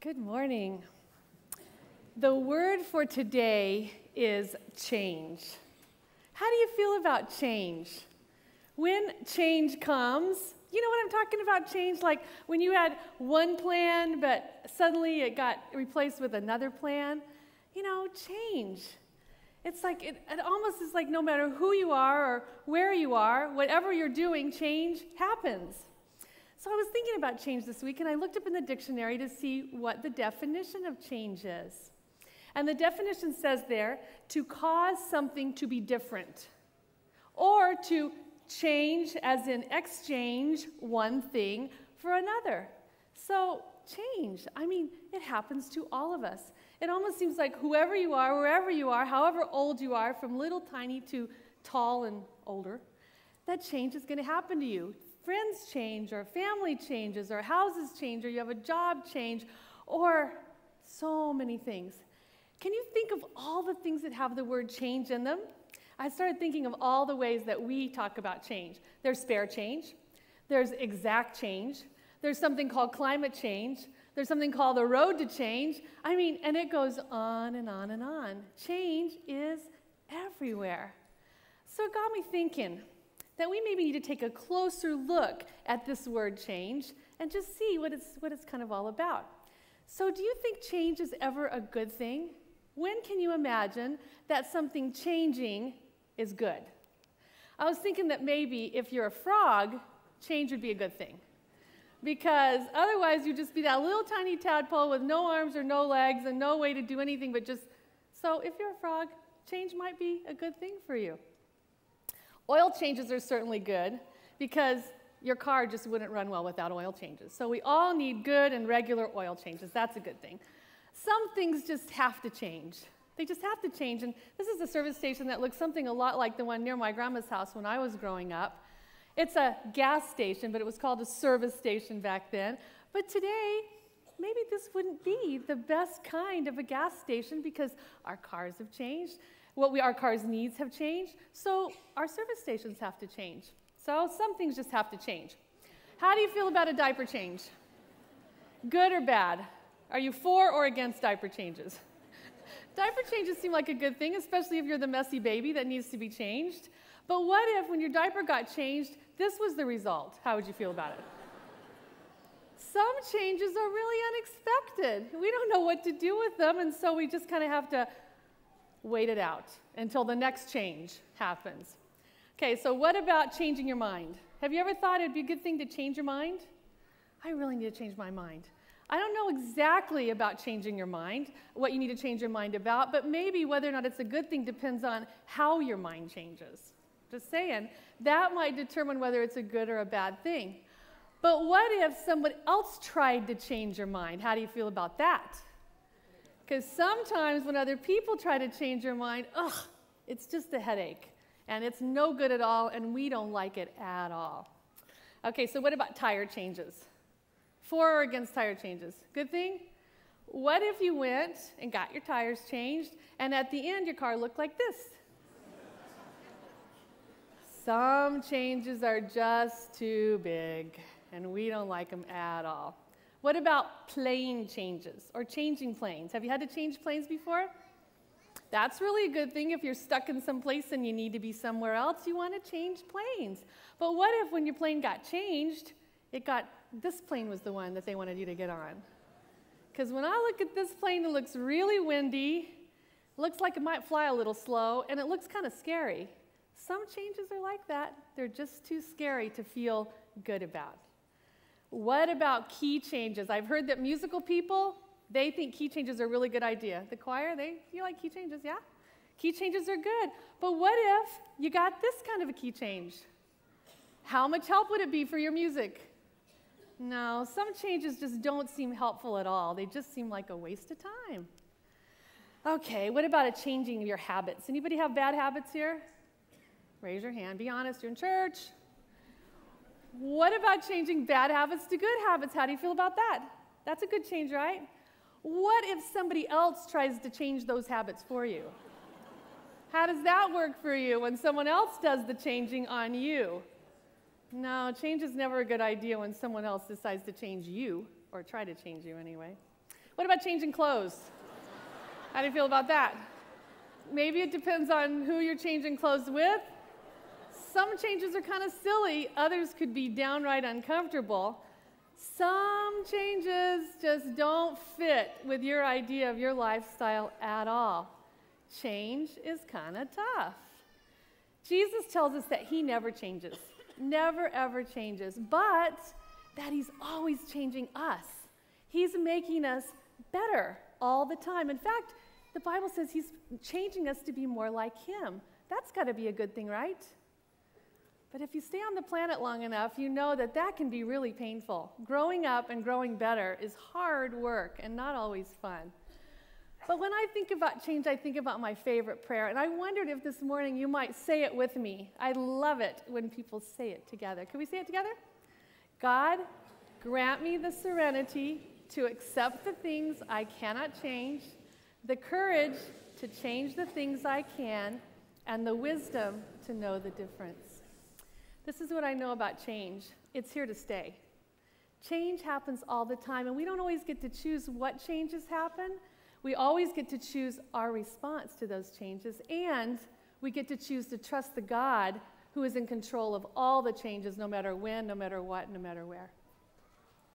Good morning. The word for today is change. How do you feel about change? When change comes, you know what I'm talking about, change? Like when you had one plan, but suddenly it got replaced with another plan. You know, change. It's like, it almost is like no matter who you are or where you are, whatever you're doing, change happens. So I was thinking about change this week, and I looked up in the dictionary to see what the definition of change is. And the definition says there, to cause something to be different, or to change, as in exchange one thing for another. So change, I mean, it happens to all of us. It almost seems like whoever you are, wherever you are, however old you are, from little tiny to tall and older, that change is going to happen to you. Friends change, or family changes, or houses change, or you have a job change, or so many things. Can you think of all the things that have the word change in them? I started thinking of all the ways that we talk about change. There's spare change. There's exact change. There's something called climate change. There's something called the road to change. I mean, and it goes on and on and on. Change is everywhere. So it got me thinking that we maybe need to take a closer look at this word change and just see what it's kind of all about. So do you think change is ever a good thing? When can you imagine that something changing is good? I was thinking that maybe if you're a frog, change would be a good thing. Because otherwise you'd just be that little tiny tadpole with no arms or no legs and no way to do anything but just... So if you're a frog, change might be a good thing for you. Oil changes are certainly good because your car just wouldn't run well without oil changes. So we all need good and regular oil changes. That's a good thing. Some things just have to change. They just have to change. And this is a service station that looks something a lot like the one near my grandma's house when I was growing up. It's a gas station, but it was called a service station back then. But today, maybe this wouldn't be the best kind of a gas station because our cars have changed. Our cars' needs have changed, so our service stations have to change. So some things just have to change. How do you feel about a diaper change? Good or bad? Are you for or against diaper changes? Diaper changes seem like a good thing, especially if you're the messy baby that needs to be changed. But what if when your diaper got changed, this was the result? How would you feel about it? Some changes are really unexpected. We don't know what to do with them, and so we just kind of have to wait it out until the next change happens. Okay, so what about changing your mind? Have you ever thought it'd be a good thing to change your mind? I really need to change my mind. I don't know exactly about changing your mind, what you need to change your mind about, but maybe whether or not it's a good thing depends on how your mind changes. Just saying, that might determine whether it's a good or a bad thing. But what if someone else tried to change your mind? How do you feel about that? Because sometimes when other people try to change your mind, it's just a headache. And it's no good at all, and we don't like it at all. Okay, so what about tire changes? For or against tire changes? Good thing? What if you went and got your tires changed, and at the end your car looked like this? Some changes are just too big, and we don't like them at all. What about plane changes or changing planes? Have you had to change planes before? That's really a good thing if you're stuck in some place and you need to be somewhere else. You want to change planes. But what if when your plane got changed, this plane was the one that they wanted you to get on? Because when I look at this plane, it looks really windy, looks like it might fly a little slow, and it looks kind of scary. Some changes are like that. They're just too scary to feel good about. What about key changes? I've heard that musical people, they think key changes are a really good idea. The choir, you like key changes, yeah? Key changes are good. But what if you got this kind of a key change? How much help would it be for your music? No, some changes just don't seem helpful at all. They just seem like a waste of time. Okay, what about a changing of your habits? Anybody have bad habits here? Raise your hand. Be honest. You're in church. What about changing bad habits to good habits? How do you feel about that? That's a good change, right? What if somebody else tries to change those habits for you? How does that work for you when someone else does the changing on you? No, change is never a good idea when someone else decides to change you, or try to change you anyway. What about changing clothes? How do you feel about that? Maybe it depends on who you're changing clothes with. Some changes are kind of silly. Others could be downright uncomfortable. Some changes just don't fit with your idea of your lifestyle at all. Change is kind of tough. Jesus tells us that he never changes, never ever changes, but that he's always changing us. He's making us better all the time. In fact, the Bible says he's changing us to be more like him. That's got to be a good thing, right? But if you stay on the planet long enough, you know that that can be really painful. Growing up and growing better is hard work and not always fun. But when I think about change, I think about my favorite prayer. And I wondered if this morning you might say it with me. I love it when people say it together. Can we say it together? God, grant me the serenity to accept the things I cannot change, the courage to change the things I can, and the wisdom to know the difference. This is what I know about change. It's here to stay. Change happens all the time, and we don't always get to choose what changes happen. We always get to choose our response to those changes, and we get to choose to trust the God who is in control of all the changes, no matter when, no matter what, no matter where.